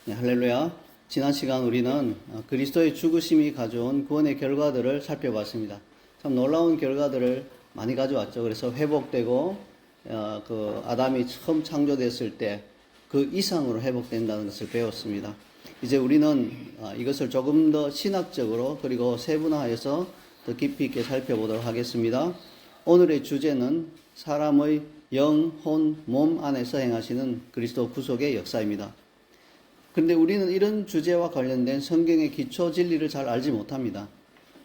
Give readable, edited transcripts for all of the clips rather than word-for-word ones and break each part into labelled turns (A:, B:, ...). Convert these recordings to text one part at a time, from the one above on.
A: 네, 할렐루야. 지난 시간 우리는 그리스도의 죽으심이 가져온 구원의 결과들을 살펴봤습니다. 참 놀라운 결과들을 많이 가져왔죠. 그래서 회복되고 그 아담이 처음 창조됐을 때 그 이상으로 회복된다는 것을 배웠습니다. 이제 우리는 이것을 조금 더 신학적으로 그리고 세분화해서 더 깊이 있게 살펴보도록 하겠습니다. 오늘의 주제는 사람의 영, 혼, 몸 안에서 행하시는 그리스도 구속의 역사입니다. 그런데 우리는 이런 주제와 관련된 성경의 기초 진리를 잘 알지 못합니다.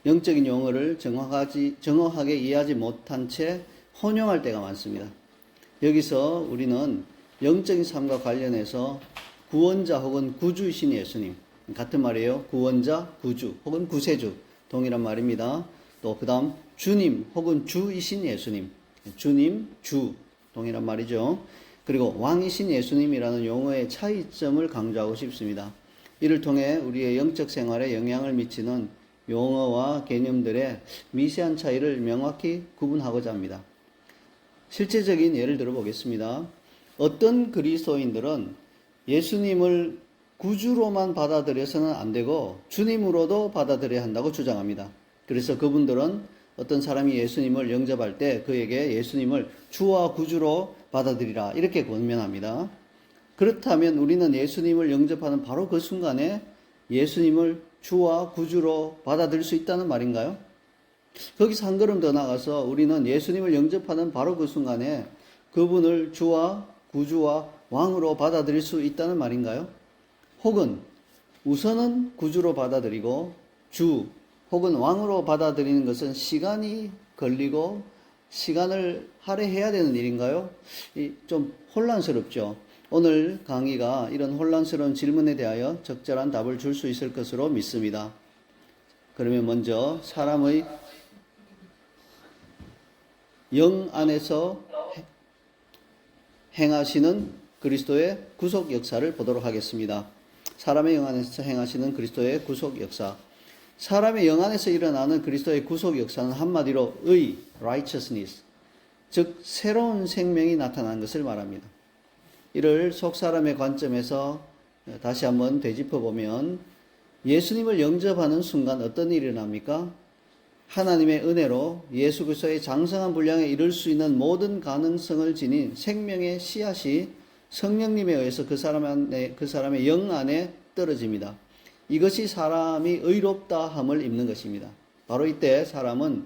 A: 영적인 용어를 정확하게 이해하지 못한 채 혼용할 때가 많습니다. 여기서 우리는 영적인 삶과 관련해서 구원자 혹은 구주이신 예수님, 같은 말이에요. 구원자, 구주 혹은 구세주, 동일한 말입니다. 또 그 다음 주님 혹은 주이신 예수님, 주님, 주, 동일한 말이죠. 그리고 왕이신 예수님이라는 용어의 차이점을 강조하고 싶습니다. 이를 통해 우리의 영적 생활에 영향을 미치는 용어와 개념들의 미세한 차이를 명확히 구분하고자 합니다. 실제적인 예를 들어 보겠습니다. 어떤 그리스도인들은 예수님을 구주로만 받아들여서는 안 되고 주님으로도 받아들여야 한다고 주장합니다. 그래서 그분들은 어떤 사람이 예수님을 영접할 때 그에게 예수님을 주와 구주로 받아들이라 이렇게 권면합니다. 그렇다면 우리는 예수님을 영접하는 바로 그 순간에 예수님을 주와 구주로 받아들일 수 있다는 말인가요? 거기서 한 걸음 더 나가서 우리는 예수님을 영접하는 바로 그 순간에 그분을 주와 구주와 왕으로 받아들일 수 있다는 말인가요? 혹은 우선은 구주로 받아들이고 주 혹은 왕으로 받아들이는 것은 시간이 걸리고 시간을 할애해야 되는 일인가요? 좀 혼란스럽죠. 오늘 강의가 이런 혼란스러운 질문에 대하여 적절한 답을 줄 수 있을 것으로 믿습니다. 그러면 먼저 사람의 영 안에서 행하시는 그리스도의 구속 역사를 보도록 하겠습니다. 사람의 영 안에서 행하시는 그리스도의 구속 역사. 사람의 영 안에서 일어나는 그리스도의 구속 역사는 한마디로 의, righteousness, 즉 새로운 생명이 나타나는 것을 말합니다. 이를 속사람의 관점에서 다시 한번 되짚어보면 예수님을 영접하는 순간 어떤 일이 일어납니까? 하나님의 은혜로 예수 그리스도의 장성한 분량에 이를 수 있는 모든 가능성을 지닌 생명의 씨앗이 성령님에 의해서 그 사람의 영 안에 떨어집니다. 이것이 사람이 의롭다함을 입는 것입니다. 바로 이때 사람은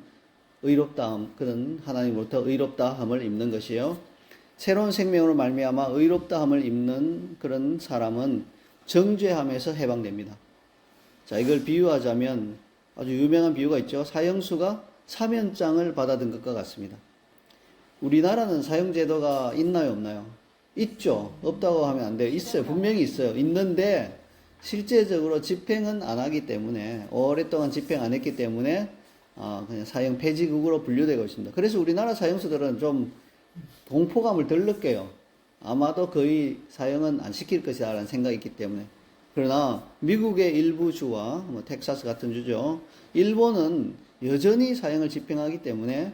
A: 의롭다함, 그런 하나님으로부터 의롭다함을 입는 것이요. 새로운 생명으로 말미암아 의롭다함을 입는 그런 사람은 정죄함에서 해방됩니다. 자, 이걸 비유하자면 아주 유명한 비유가 있죠. 사형수가 사면장을 받아든 것과 같습니다. 우리나라는 사형제도가 있나요, 없나요? 있죠. 없다고 하면 안 돼요. 있어요. 분명히 있어요. 있는데 실제적으로 집행은 안 하기 때문에, 오랫동안 집행 안 했기 때문에 그냥 사형 폐지국으로 분류되고 있습니다. 그래서 우리나라 사형수들은 좀 공포감을 덜 느껴요. 아마도 거의 사형은 안 시킬 것이다 라는 생각이 있기 때문에. 그러나 미국의 일부 주와 텍사스 같은 주죠. 일본은 여전히 사형을 집행하기 때문에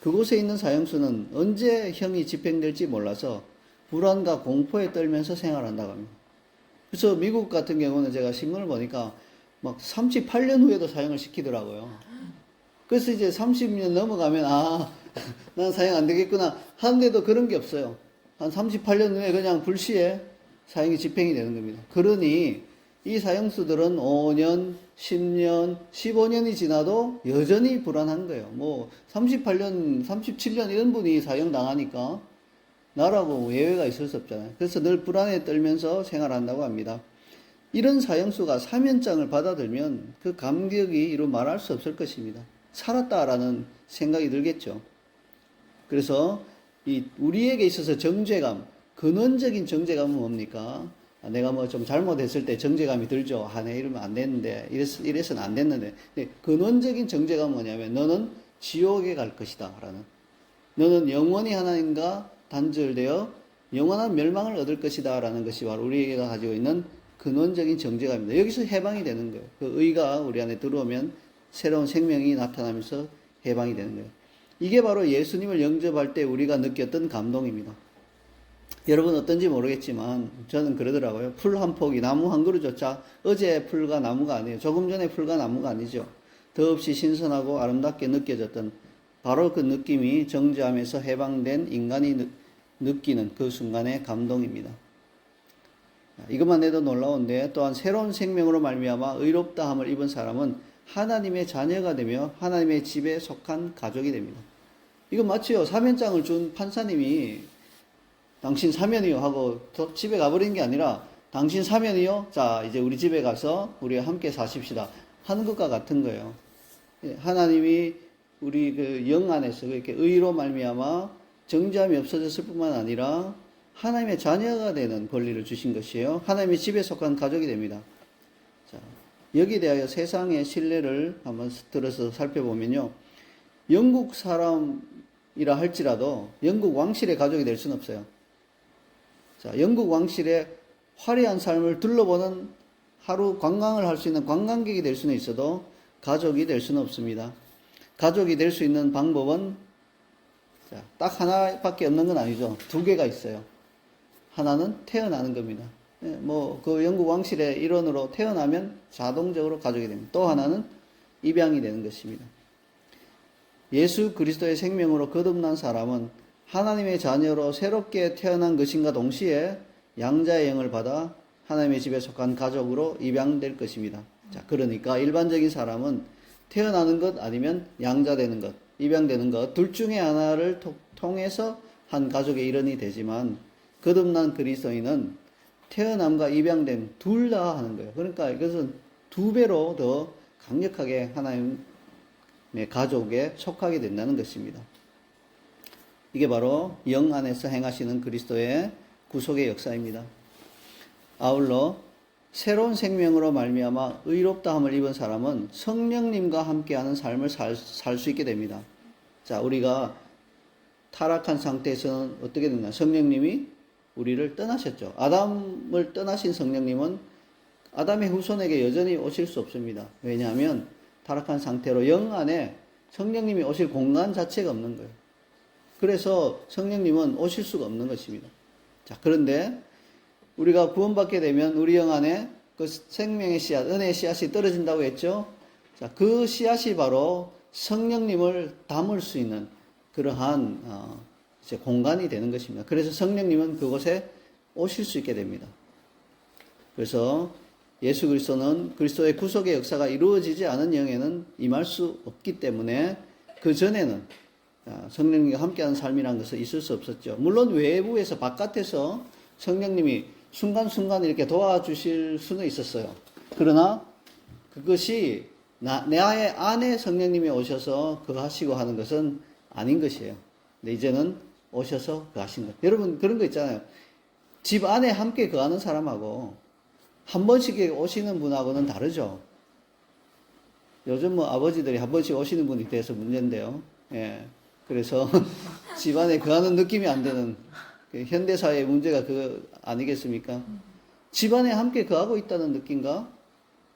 A: 그곳에 있는 사형수는 언제 형이 집행될지 몰라서 불안과 공포에 떨면서 생활한다고 합니다. 그래서 미국 같은 경우는 제가 신문을 보니까 막 38년 후에도 사형을 시키더라고요. 그래서 이제 30년 넘어가면 난 사형 안 되겠구나 하는데도 그런 게 없어요. 한 38년 후에 그냥 불시에 사형이 집행이 되는 겁니다. 그러니 이 사형수들은 5년, 10년, 15년이 지나도 여전히 불안한 거예요. 38년, 37년 이런 분이 사형 당하니까 나라고 예외가 있을 수 없잖아요. 그래서 늘 불안에 떨면서 생활한다고 합니다. 이런 사형수가 사면장을 받아들면 그 감격이 이루 말할 수 없을 것입니다. 살았다라는 생각이 들겠죠. 그래서 우리에게 있어서 정죄감, 근원적인 정죄감은 뭡니까? 내가 좀 잘못했을 때 정죄감이 들죠. 내 이러면 안 됐는데, 이래서는 안 됐는데. 근원적인 정죄감은 뭐냐면, 너는 지옥에 갈 것이다. 라는. 너는 영원히 하나님과 단절되어 영원한 멸망을 얻을 것이다. 라는 것이 바로 우리가 가지고 있는 근원적인 정죄감입니다. 여기서 해방이 되는 거예요. 그 의가 우리 안에 들어오면 새로운 생명이 나타나면서 해방이 되는 거예요. 이게 바로 예수님을 영접할 때 우리가 느꼈던 감동입니다. 여러분 어떤지 모르겠지만 저는 그러더라고요. 풀 한 포기, 나무 한 그루조차 어제 풀과 나무가 아니에요. 조금 전에 풀과 나무가 아니죠. 더없이 신선하고 아름답게 느껴졌던 바로 그 느낌이 정죄함에서 해방된 인간이 느끼는 그 순간의 감동입니다. 이것만 해도 놀라운데 또한 새로운 생명으로 말미암아 의롭다함을 입은 사람은 하나님의 자녀가 되며 하나님의 집에 속한 가족이 됩니다. 이건 마치요. 사면장을 준 판사님이 당신 사면이요 하고 집에 가버린 게 아니라 당신 사면이요? 자, 이제 우리 집에 가서 우리 함께 사십시다 하는 것과 같은 거예요. 하나님이 우리 그 영 안에서 이렇게 의로 말미암아 정죄함이 없어졌을 뿐만 아니라 하나님의 자녀가 되는 권리를 주신 것이에요. 하나님의 집에 속한 가족이 됩니다. 자, 여기에 대하여 세상의 신뢰를 한번 들어서 살펴보면요. 영국 사람이라 할지라도 영국 왕실의 가족이 될 수는 없어요. 자, 영국 왕실의 화려한 삶을 둘러보는 하루 관광을 할 수 있는 관광객이 될 수는 있어도 가족이 될 수는 없습니다. 가족이 될 수 있는 방법은 딱 하나밖에 없는 건 아니죠. 두 개가 있어요. 하나는 태어나는 겁니다. 그 영국 왕실의 일원으로 태어나면 자동적으로 가족이 됩니다. 또 하나는 입양이 되는 것입니다. 예수 그리스도의 생명으로 거듭난 사람은 하나님의 자녀로 새롭게 태어난 것인가 동시에 양자의 영을 받아 하나님의 집에 속한 가족으로 입양될 것입니다. 자, 그러니까 일반적인 사람은 태어나는 것 아니면 양자되는 것, 입양되는 것, 둘 중에 하나를 통해서 한 가족의 일원이 되지만 거듭난 그리스도인은 태어남과 입양됨 둘 다 하는 거예요. 그러니까 이것은 두 배로 더 강력하게 하나님의 가족에 속하게 된다는 것입니다. 이게 바로 영 안에서 행하시는 그리스도의 구속의 역사입니다. 아울러 새로운 생명으로 말미암아 의롭다함을 입은 사람은 성령님과 함께하는 삶을 살 수 있게 됩니다. 자, 우리가 타락한 상태에서는 어떻게 됐나? 성령님이 우리를 떠나셨죠. 아담을 떠나신 성령님은 아담의 후손에게 여전히 오실 수 없습니다. 왜냐하면 타락한 상태로 영 안에 성령님이 오실 공간 자체가 없는 거예요. 그래서 성령님은 오실 수가 없는 것입니다. 자, 그런데 우리가 구원받게 되면 우리 영 안에 그 생명의 씨앗, 은혜의 씨앗이 떨어진다고 했죠. 자, 그 씨앗이 바로 성령님을 담을 수 있는 그러한 이제 공간이 되는 것입니다. 그래서 성령님은 그곳에 오실 수 있게 됩니다. 그래서 예수 그리스도는 그리스도의 구속의 역사가 이루어지지 않은 영에는 임할 수 없기 때문에 그 전에는 성령님과 함께하는 삶이라는 것은 있을 수 없었죠. 물론 외부에서 바깥에서 성령님이 순간순간 이렇게 도와주실 수는 있었어요. 그러나 그것이 내 안에 성령님이 오셔서 거하시고 하는 것은 아닌 것이에요. 근데 이제는 오셔서 거하신 것. 여러분 그런 거 있잖아요. 집 안에 함께 거하는 사람하고 한 번씩 오시는 분하고는 다르죠. 요즘 아버지들이 한 번씩 오시는 분이 돼서 문제인데요. 예. 그래서 집 안에 거하는 느낌이 안 드는 현대사회의 문제가 그거 아니겠습니까? 집 안에 함께 거하고 있다는 느낌과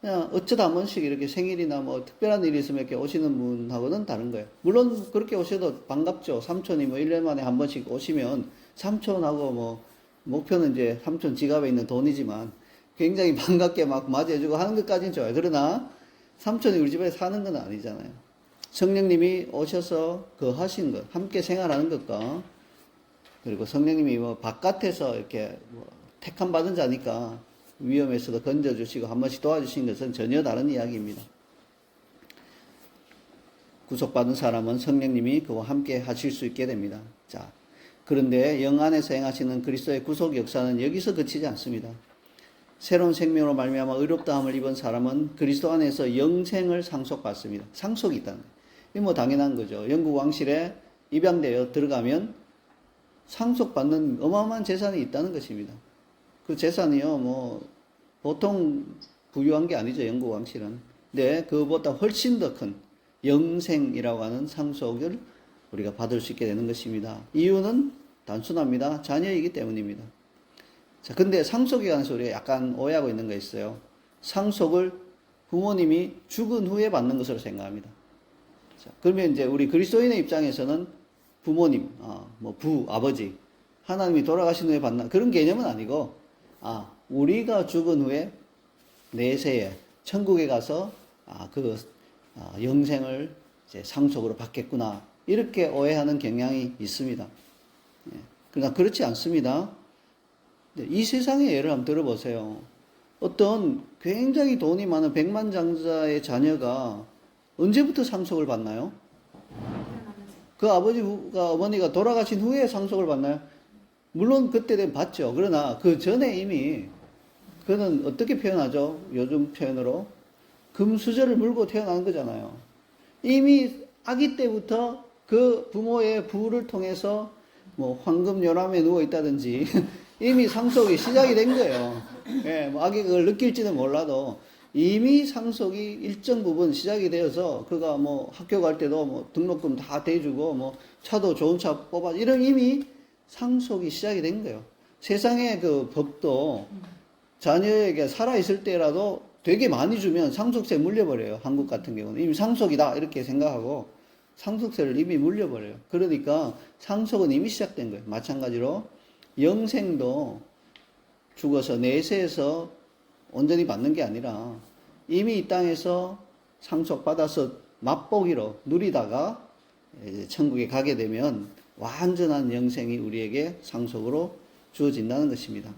A: 그냥 어쩌다 한 번씩 이렇게 생일이나 특별한 일이 있으면 이렇게 오시는 분하고는 다른 거예요. 물론 그렇게 오셔도 반갑죠. 삼촌이 1년 만에 한 번씩 오시면 삼촌하고 목표는 이제 삼촌 지갑에 있는 돈이지만 굉장히 반갑게 막 맞이해주고 하는 것까지는 좋아요. 그러나 삼촌이 우리 집에 사는 건 아니잖아요. 성령님이 오셔서 거하신 것, 함께 생활하는 것과 그리고 성령님이 바깥에서 이렇게 택함 받은 자니까 위험에서도 건져주시고 한 번씩 도와주신 것은 전혀 다른 이야기입니다. 구속받은 사람은 성령님이 그와 함께 하실 수 있게 됩니다. 자, 그런데 영 안에서 행하시는 그리스도의 구속 역사는 여기서 그치지 않습니다. 새로운 생명으로 말미암아 의롭다함을 입은 사람은 그리스도 안에서 영생을 상속받습니다. 상속이 있다는 거예요. 이게 당연한 거죠. 영국 왕실에 입양되어 들어가면 상속받는 어마어마한 재산이 있다는 것입니다. 그 재산이요, 보통 부유한 게 아니죠, 영국 왕실은. 근데 그것보다 훨씬 더 큰 영생이라고 하는 상속을 우리가 받을 수 있게 되는 것입니다. 이유는 단순합니다. 자녀이기 때문입니다. 자, 근데 상속에 관해서 우리가 약간 오해하고 있는 거 있어요. 상속을 부모님이 죽은 후에 받는 것으로 생각합니다. 자, 그러면 이제 우리 그리스도인의 입장에서는 부모님, 아버지, 하나님이 돌아가신 후에 받나 그런 개념은 아니고 우리가 죽은 후에 내세에 천국에 가서 영생을 이제 상속으로 받겠구나 이렇게 오해하는 경향이 있습니다. 예. 그러나 그렇지 않습니다. 이 세상의 예를 한번 들어보세요. 어떤 굉장히 돈이 많은 백만장자의 자녀가 언제부터 상속을 받나요? 그 아버지가 어머니가 돌아가신 후에 상속을 받나요? 물론 그때 되면 받죠. 그러나 그 전에 이미 그는 어떻게 표현하죠? 요즘 표현으로 금수저를 물고 태어난 거잖아요. 이미 아기 때부터 그 부모의 부를 통해서 뭐 황금요람에 누워 있다든지 이미 상속이 시작이 된 거예요. 예, 뭐 아기가 그걸 느낄지는 몰라도 이미 상속이 일정 부분 시작이 되어서 그가 뭐 학교 갈 때도 뭐 등록금 다 대주고 뭐 차도 좋은 차 뽑아 이런 이미 상속이 시작이 된 거예요. 세상의 그 법도 자녀에게 살아있을 때라도 되게 많이 주면 상속세 물려버려요. 한국 같은 경우는 이미 상속이다 이렇게 생각하고 상속세를 이미 물려버려요. 그러니까 상속은 이미 시작된 거예요. 마찬가지로 영생도 죽어서 내세에서 온전히 받는 게 아니라 이미 이 땅에서 상속받아서 맛보기로 누리다가 이제 천국에 가게 되면 완전한 영생이 우리에게 상속으로 주어진다는 것입니다.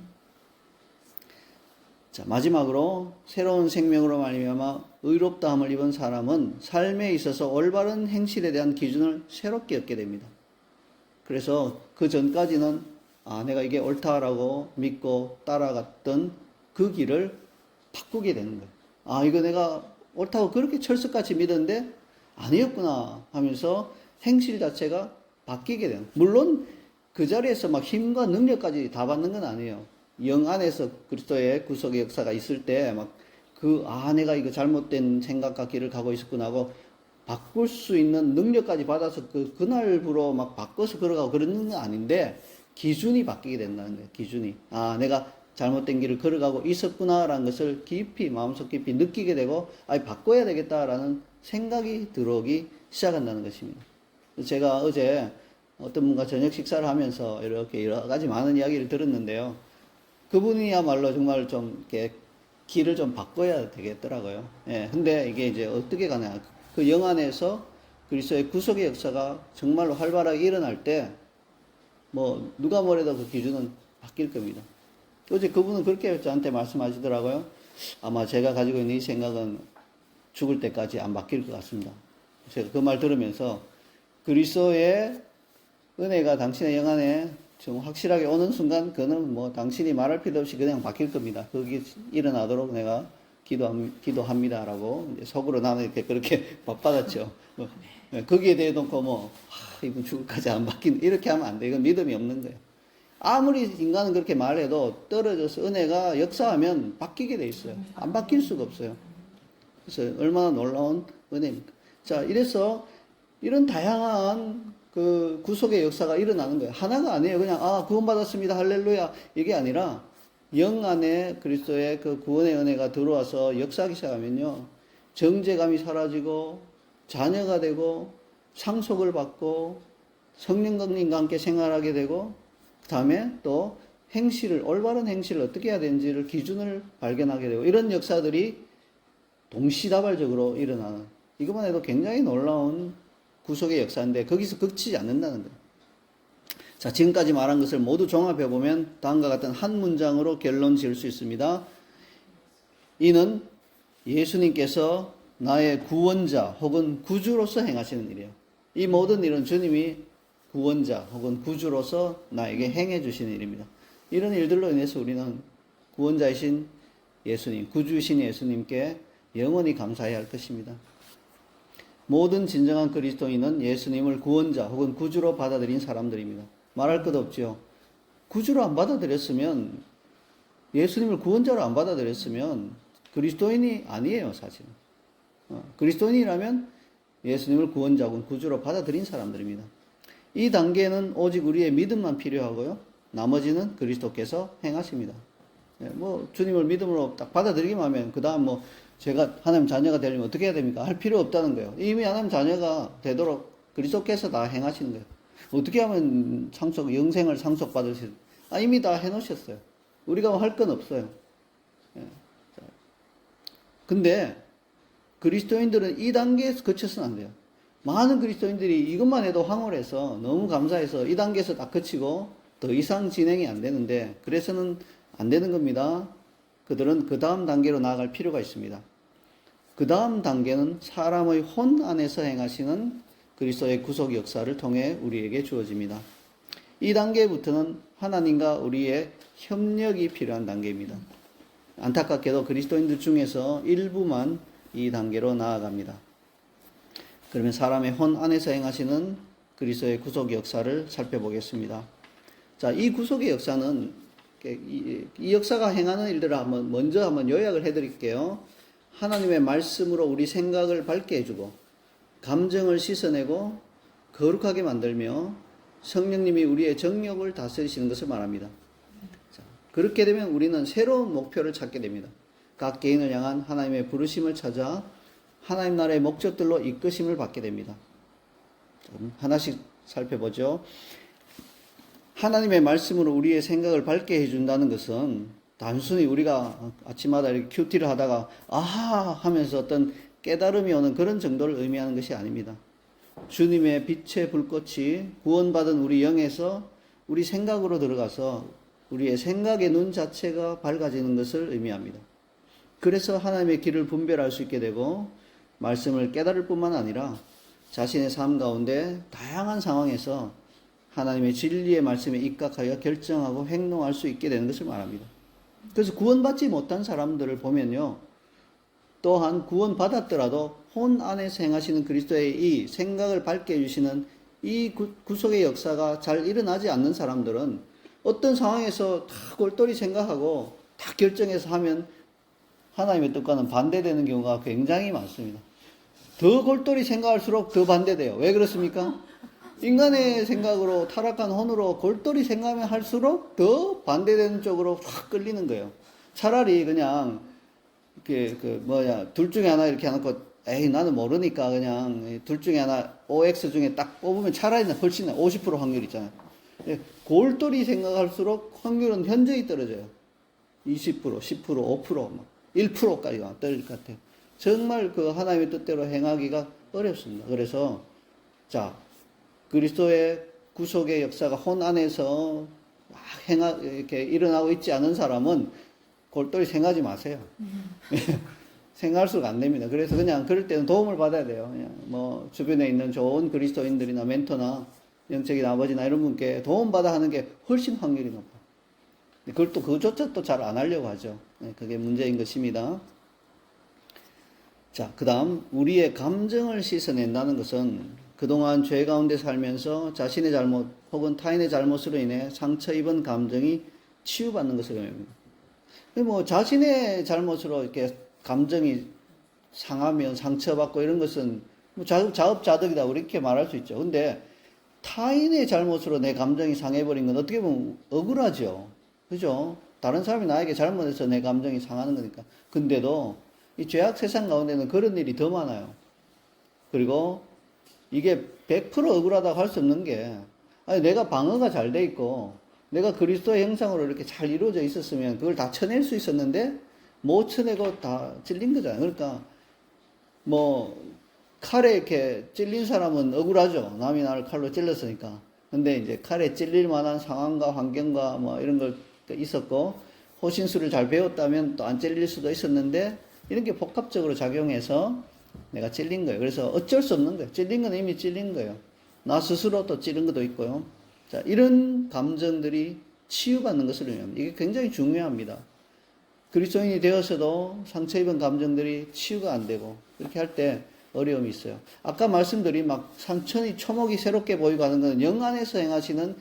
A: 자, 마지막으로 새로운 생명으로 말미암아 의롭다함을 입은 사람은 삶에 있어서 올바른 행실에 대한 기준을 새롭게 얻게 됩니다. 그래서 그 전까지는 내가 이게 옳다라고 믿고 따라갔던 그 길을 바꾸게 되는 거예요. 이거 내가 옳다고 그렇게 철석같이 믿었는데 아니었구나 하면서 행실 자체가 바뀌게 되는 거예요. 물론 그 자리에서 막 힘과 능력까지 다 받는 건 아니에요. 영 안에서 그리스도의 구속의 역사가 있을 때 막 내가 이거 잘못된 생각과 길을 가고 있었구나 하고 바꿀 수 있는 능력까지 받아서 그날부로 막 바꿔서 걸어가고 그러는 건 아닌데 기준이 바뀌게 된다는 거예요. 기준이. 내가 잘못된 길을 걸어가고 있었구나라는 것을 깊이, 마음속 깊이 느끼게 되고, 바꿔야 되겠다라는 생각이 들어오기 시작한다는 것입니다. 제가 어제 어떤 분과 저녁 식사를 하면서 이렇게 여러 가지 많은 이야기를 들었는데요. 그분이야말로 정말 좀 이렇게 길을 좀 바꿔야 되겠더라고요. 예. 근데 이게 이제 어떻게 가냐. 그 영 안에서 그리스도의 구속의 역사가 정말로 활발하게 일어날 때, 누가 뭐래도 그 기준은 바뀔 겁니다. 어제 그분은 그렇게 저한테 말씀하시더라고요. 아마 제가 가지고 있는 이 생각은 죽을 때까지 안 바뀔 것 같습니다. 제가 그 말 들으면서 그리스도의 은혜가 당신의 영 안에 좀 확실하게 오는 순간 그는 당신이 말할 필요 없이 그냥 바뀔 겁니다. 그게 일어나도록 내가 기도합니다라고 속으로 나는 이렇게 그렇게 받았죠. 거기에 대해 놓고 이분 죽을까지 안 바뀐 이렇게 하면 안 돼. 이건 믿음이 없는 거예요. 아무리 인간은 그렇게 말해도 떨어져서 은혜가 역사하면 바뀌게 돼 있어요. 안 바뀔 수가 없어요. 그래서 얼마나 놀라운 은혜입니까? 자, 이래서 이런 다양한 그 구속의 역사가 일어나는 거예요. 하나가 아니에요. 그냥 구원받았습니다. 할렐루야. 이게 아니라 영 안에 그리스도의 그 구원의 은혜가 들어와서 역사하기 시작하면요. 정죄감이 사라지고 자녀가 되고 상속을 받고 성령님과 함께 생활하게 되고 그 다음에 또 올바른 행실을 어떻게 해야 되는지를 기준을 발견하게 되고 이런 역사들이 동시다발적으로 일어나는 이것만 해도 굉장히 놀라운 구속의 역사인데 거기서 그치지 않는다는 거예요. 자, 지금까지 말한 것을 모두 종합해 보면 다음과 같은 한 문장으로 결론 지을 수 있습니다. 이는 예수님께서 나의 구원자 혹은 구주로서 행하시는 일이에요. 이 모든 일은 주님이 구원자 혹은 구주로서 나에게 행해 주시는 일입니다. 이런 일들로 인해서 우리는 구원자이신 예수님, 구주이신 예수님께 영원히 감사해야 할 것입니다. 모든 진정한 그리스도인은 예수님을 구원자 혹은 구주로 받아들인 사람들입니다. 말할 것 없죠. 구주로 안 받아들였으면, 예수님을 구원자로 안 받아들였으면 그리스도인이 아니에요, 사실은. 그리스도인이라면 예수님을 구원자 혹은 구주로 받아들인 사람들입니다. 이 단계는 오직 우리의 믿음만 필요하고요. 나머지는 그리스도께서 행하십니다. 주님을 믿음으로 딱 받아들이기만 하면 그 다음 제가 하나님 자녀가 되려면 어떻게 해야 됩니까? 할 필요 없다는 거예요. 이미 하나님 자녀가 되도록 그리스도께서 다 행하시는 거예요. 어떻게 하면 영생을 상속받을 수 있어요? 이미 다 해놓으셨어요. 우리가 할 건 없어요. 예. 근데 그리스도인들은 이 단계에서 거쳐서는 안 돼요. 많은 그리스도인들이 이것만 해도 황홀해서 너무 감사해서 이 단계에서 딱 그치고 더 이상 진행이 안 되는데, 그래서는 안 되는 겁니다. 그들은 그 다음 단계로 나아갈 필요가 있습니다. 그 다음 단계는 사람의 혼 안에서 행하시는 그리스도의 구속 역사를 통해 우리에게 주어집니다. 이 단계부터는 하나님과 우리의 협력이 필요한 단계입니다. 안타깝게도 그리스도인들 중에서 일부만 이 단계로 나아갑니다. 그러면 사람의 혼 안에서 행하시는 그리스도의 구속 역사를 살펴보겠습니다. 자, 이 구속의 역사는, 이 역사가 행하는 일들을 먼저 한번 요약을 해드릴게요. 하나님의 말씀으로 우리 생각을 밝게 해주고, 감정을 씻어내고, 거룩하게 만들며, 성령님이 우리의 정욕을 다스리시는 것을 말합니다. 자, 그렇게 되면 우리는 새로운 목표를 찾게 됩니다. 각 개인을 향한 하나님의 부르심을 찾아 하나님 나라의 목적들로 이끄심을 받게 됩니다. 하나씩 살펴보죠. 하나님의 말씀으로 우리의 생각을 밝게 해준다는 것은 단순히 우리가 아침마다 이렇게 큐티를 하다가 아하 하면서 어떤 깨달음이 오는 그런 정도를 의미하는 것이 아닙니다. 주님의 빛의 불꽃이 구원받은 우리 영에서 우리 생각으로 들어가서 우리의 생각의 눈 자체가 밝아지는 것을 의미합니다. 그래서 하나님의 길을 분별할 수 있게 되고, 말씀을 깨달을 뿐만 아니라 자신의 삶 가운데 다양한 상황에서 하나님의 진리의 말씀에 입각하여 결정하고 행동할 수 있게 되는 것을 말합니다. 그래서 구원받지 못한 사람들을 보면요, 또한 구원받았더라도 혼 안에서 행하시는 그리스도의 이 생각을 밝게 해주시는 이 구속의 역사가 잘 일어나지 않는 사람들은 어떤 상황에서 다 골똘히 생각하고 다 결정해서 하면 하나님의 뜻과는 반대되는 경우가 굉장히 많습니다. 더 골똘히 생각할수록 더 반대돼요. 왜 그렇습니까? 인간의 생각으로, 타락한 혼으로 골똘히 생각하면 할수록 더 반대되는 쪽으로 확 끌리는 거예요. 차라리 그냥 둘 중에 하나 이렇게 해놓고 에이 나는 모르니까 그냥 둘 중에 하나 OX 중에 딱 뽑으면 차라리 훨씬 50% 확률 있잖아요. 골똘히 생각할수록 확률은 현저히 떨어져요. 20%, 10%, 5%, 1%까지 떨어질 것 같아요. 정말 그 하나님의 뜻대로 행하기가 어렵습니다. 그래서 자, 그리스도의 구속의 역사가 혼 안에서 이렇게 일어나고 있지 않은 사람은 골똘히 생각하지 마세요. 생각할수록 안 됩니다. 그래서 그냥 그럴 때는 도움을 받아야 돼요. 그냥 주변에 있는 좋은 그리스도인들이나 멘토나 영적인 아버지나 이런 분께 도움받아 하는 게 훨씬 확률이 높아요. 그걸 또 그것조차 또 잘 안 하려고 하죠. 그게 문제인 것입니다. 자, 그 다음 우리의 감정을 씻어낸다는 것은 그동안 죄 가운데 살면서 자신의 잘못 혹은 타인의 잘못으로 인해 상처 입은 감정이 치유받는 것을 의미합니다. 자신의 잘못으로 이렇게 감정이 상하면 상처받고 이런 것은 자업자득이다 이렇게 말할 수 있죠. 근데 타인의 잘못으로 내 감정이 상해버린 건 어떻게 보면 억울하죠. 그죠? 다른 사람이 나에게 잘못해서 내 감정이 상하는 거니까. 근데도 이 죄악 세상 가운데는 그런 일이 더 많아요. 그리고 이게 100% 억울하다고 할 수 없는 게, 내가 방어가 잘 돼 있고 내가 그리스도의 형상으로 이렇게 잘 이루어져 있었으면 그걸 다 쳐낼 수 있었는데 못 쳐내고 다 찔린 거잖아요. 그러니까 칼에 이렇게 찔린 사람은 억울하죠. 남이 나를 칼로 찔렀으니까. 근데 이제 칼에 찔릴 만한 상황과 환경과 이런 걸 있었고, 호신술을 잘 배웠다면 또 안 찔릴 수도 있었는데, 이런 게 복합적으로 작용해서 내가 찔린 거예요. 그래서 어쩔 수 없는 거예요. 찔린 건 이미 찔린 거예요. 나 스스로 또 찌른 것도 있고요. 자, 이런 감정들이 치유받는 것을 의미합니다. 이게 굉장히 중요합니다. 그리스도인이 되어서도 상처 입은 감정들이 치유가 안 되고, 이렇게 할 때 어려움이 있어요. 아까 말씀드린 상처니 초목이 새롭게 보이고 하는 것은 영 안에서 행하시는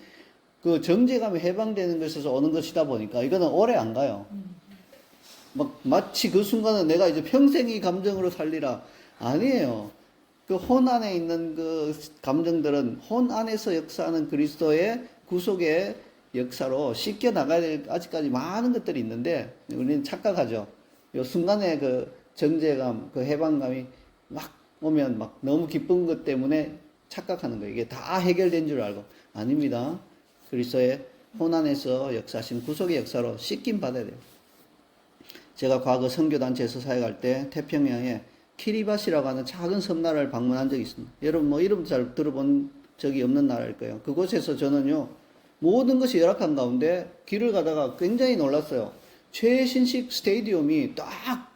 A: 그 정죄감이 해방되는 것에서 오는 것이다 보니까 이거는 오래 안 가요. 마치 그 순간은 내가 이제 평생 이 감정으로 살리라. 아니에요. 그 혼 안에 있는 그 감정들은 혼 안에서 역사하는 그리스도의 구속의 역사로 씻겨 나가야 될 아직까지 많은 것들이 있는데, 우리는 착각하죠. 이 순간에 그 정죄감, 그 해방감이 막 오면 너무 기쁜 것 때문에 착각하는 거예요. 이게 다 해결된 줄 알고. 아닙니다. 그리스도의 혼안에서 역사하신 구속의 역사로 씻김 받아야 돼요. 제가 과거 선교단체에서 사역할 때 태평양에 키리바시라고 하는 작은 섬나라를 방문한 적이 있습니다. 여러분 뭐 이름 잘 들어본 적이 없는 나라일 거예요. 그곳에서 저는요, 모든 것이 열악한 가운데 길을 가다가 굉장히 놀랐어요. 최신식 스테디움이 딱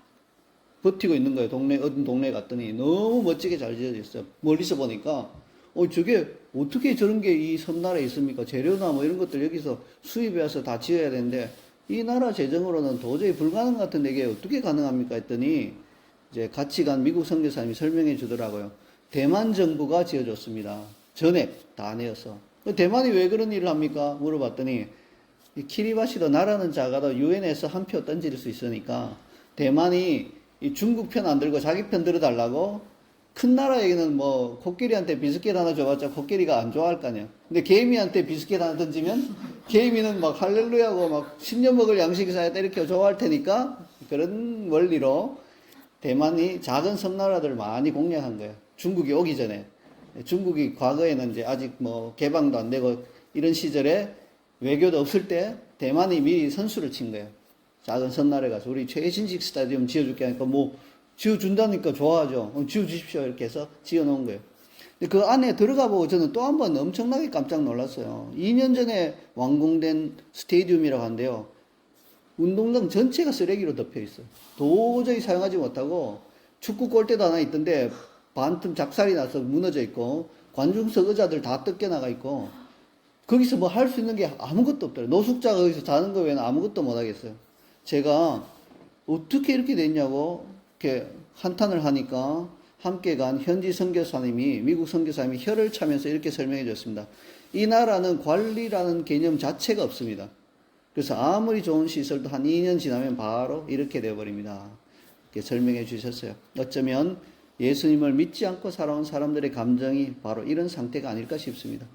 A: 버티고 있는 거예요. 어떤 동네 갔더니 너무 멋지게 잘 지어져 있어요. 멀리서 보니까 저게 어떻게 저런 게 이 섬나라에 있습니까? 재료나 뭐 이런 것들 여기서 수입해서 다 지어야 되는데 이 나라 재정으로는 도저히 불가능 같은데 이게 어떻게 가능합니까? 했더니 이제 같이 간 미국 선교사님이 설명해 주더라고요. 대만 정부가 지어줬습니다. 전액 다 내어서. 대만이 왜 그런 일을 합니까? 물어봤더니 이 키리바시도 나라는 작아도 유엔에서 한 표 던질 수 있으니까 대만이 이 중국 편 안 들고 자기 편 들어달라고 큰 나라에게는 뭐 코끼리한테 비스킷 하나 줘봤자 코끼리가 안 좋아할 거 아니야. 근데 개미한테 비스킷 하나 던지면 개미는 막 할렐루야고 막 10년 먹을 양식이 쌓였다 이렇게 좋아할 테니까 그런 원리로 대만이 작은 섬나라들을 많이 공략한 거예요. 중국이 오기 전에. 중국이 과거에는 이제 아직 뭐 개방도 안 되고 이런 시절에 외교도 없을 때 대만이 미리 선수를 친 거예요. 작은 섬나라에 가서 우리 최신식 스타디움 지어줄게 하니까 뭐 지어준다니까 좋아하죠. 지어주십시오 이렇게 해서 지어놓은 거예요. 근데 그 안에 들어가 보고 저는 또 한 번 엄청나게 깜짝 놀랐어요. 2년 전에 완공된 스테디움이라고 하는데요. 운동장 전체가 쓰레기로 덮여 있어요. 도저히 사용하지 못하고 축구 골대도 하나 있던데 반틈 작살이 나서 무너져 있고 관중석 의자들 다 뜯겨 나가 있고 거기서 뭐 할 수 있는 게 아무것도 없더라고요. 노숙자가 거기서 자는 거 외에는 아무것도 못 하겠어요. 제가 어떻게 이렇게 됐냐고 이렇게 한탄을 하니까 함께 간 현지 선교사님이 미국 선교사님이 혀를 차면서 이렇게 설명해 줬습니다. 이 나라는 관리라는 개념 자체가 없습니다. 그래서 아무리 좋은 시설도 한 2년 지나면 바로 이렇게 되어버립니다. 이렇게 설명해 주셨어요. 어쩌면 예수님을 믿지 않고 살아온 사람들의 감정이 바로 이런 상태가 아닐까 싶습니다.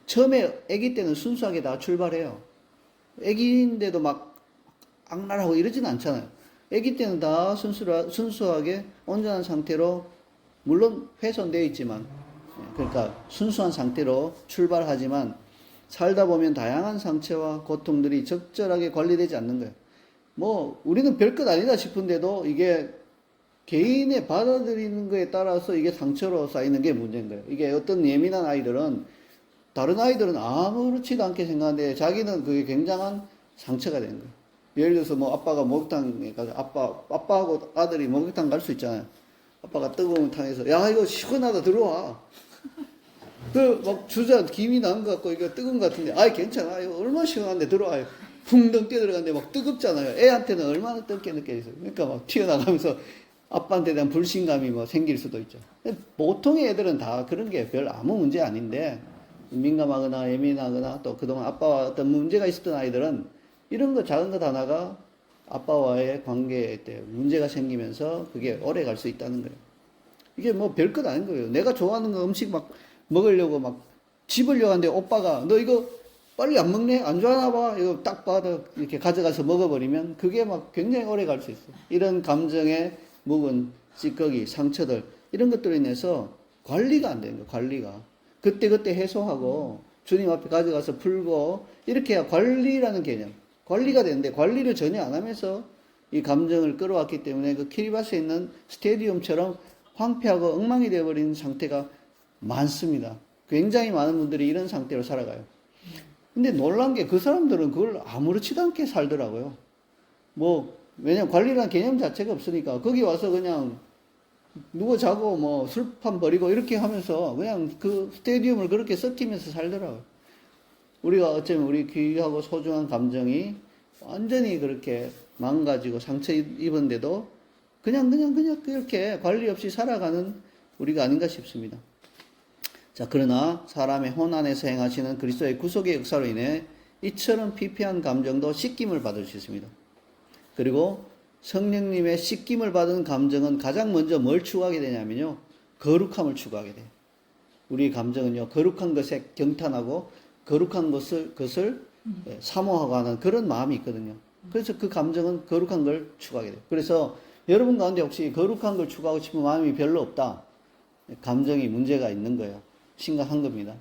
A: 처음에 아기 때는 순수하게 다 출발해요. 아기인데도 막 악랄하고 이러진 않잖아요. 아기 때는 다 순수하게 온전한 상태로 물론 훼손되어 있지만 그러니까 순수한 상태로 출발하지만 살다 보면 다양한 상처와 고통들이 적절하게 관리되지 않는 거예요. 뭐 우리는 별것 아니다 싶은데도 이게 개인의 받아들이는 거에 따라서 이게 상처로 쌓이는 게 문제인 거예요. 이게 어떤 예민한 아이들은 다른 아이들은 아무렇지도 않게 생각하는데 자기는 그게 굉장한 상처가 되는 거예요. 예를 들어서 뭐 아빠가 목욕탕에 가서 아빠하고 아들이 목욕탕 갈 수 있잖아요. 아빠가 뜨거운 탕에서 야 이거 시원하다 들어와. 그 막 주자 김이 난 것 같고 이거 뜨거운 것 같은데 아이 괜찮아 이거 얼마나 시원한데 들어와요. 풍덩 뛰어들어가는데 막 뜨겁잖아요. 애한테는 얼마나 뜨겁게 느껴져요. 그러니까 막 튀어나가면서 아빠한테 대한 불신감이 뭐 생길 수도 있죠. 보통의 애들은 다 그런 게 별 아무 문제 아닌데 민감하거나 예민하거나 또 그동안 아빠와 어떤 문제가 있었던 아이들은 이런 거 작은 것 하나가 아빠와의 관계에 때 문제가 생기면서 그게 오래 갈 수 있다는 거예요. 이게 뭐 별것 아닌 거예요. 내가 좋아하는 거 음식 막 먹으려고 막 집으려고 하는데 오빠가 너 이거 빨리 안 먹네? 안 좋아하나 봐? 이거 딱 봐도 이렇게 가져가서 먹어버리면 그게 막 굉장히 오래 갈 수 있어요. 이런 감정에 묵은 찌꺼기, 상처들 이런 것들로 인해서 관리가 안 되는 거예요. 관리가. 그때그때 해소하고 주님 앞에 가져가서 풀고 이렇게 해야 관리라는 개념. 관리가 되는데 관리를 전혀 안 하면서 이 감정을 끌어왔기 때문에 그 키리바스에 있는 스테디움처럼 황폐하고 엉망이 되어버리는 상태가 많습니다. 굉장히 많은 분들이 이런 상태로 살아가요. 근데 놀란 게 그 사람들은 그걸 아무렇지도 않게 살더라고요. 뭐 왜냐면 관리라는 개념 자체가 없으니까 거기 와서 그냥 누워 자고 뭐 술판 버리고 이렇게 하면서 그냥 그 스테디움을 그렇게 썩히면서 살더라고요. 우리가 어쩌면 우리 귀하고 소중한 감정이 완전히 그렇게 망가지고 상처 입은데도 그냥 그렇게 관리 없이 살아가는 우리가 아닌가 싶습니다. 자, 그러나 사람의 혼안에서 행하시는 그리스도의 구속의 역사로 인해 이처럼 피폐한 감정도 씻김을 받을 수 있습니다. 그리고 성령님의 씻김을 받은 감정은 가장 먼저 뭘 추구하게 되냐면요. 거룩함을 추구하게 돼요. 우리 감정은요. 거룩한 것에 경탄하고 거룩한 것을 사모하고 하는 그런 마음이 있거든요. 그래서 그 감정은 거룩한 걸 추구하게 돼요. 그래서 여러분 가운데 혹시 거룩한 걸 추구하고 싶은 마음이 별로 없다. 감정이 문제가 있는 거예요. 심각한 겁니다.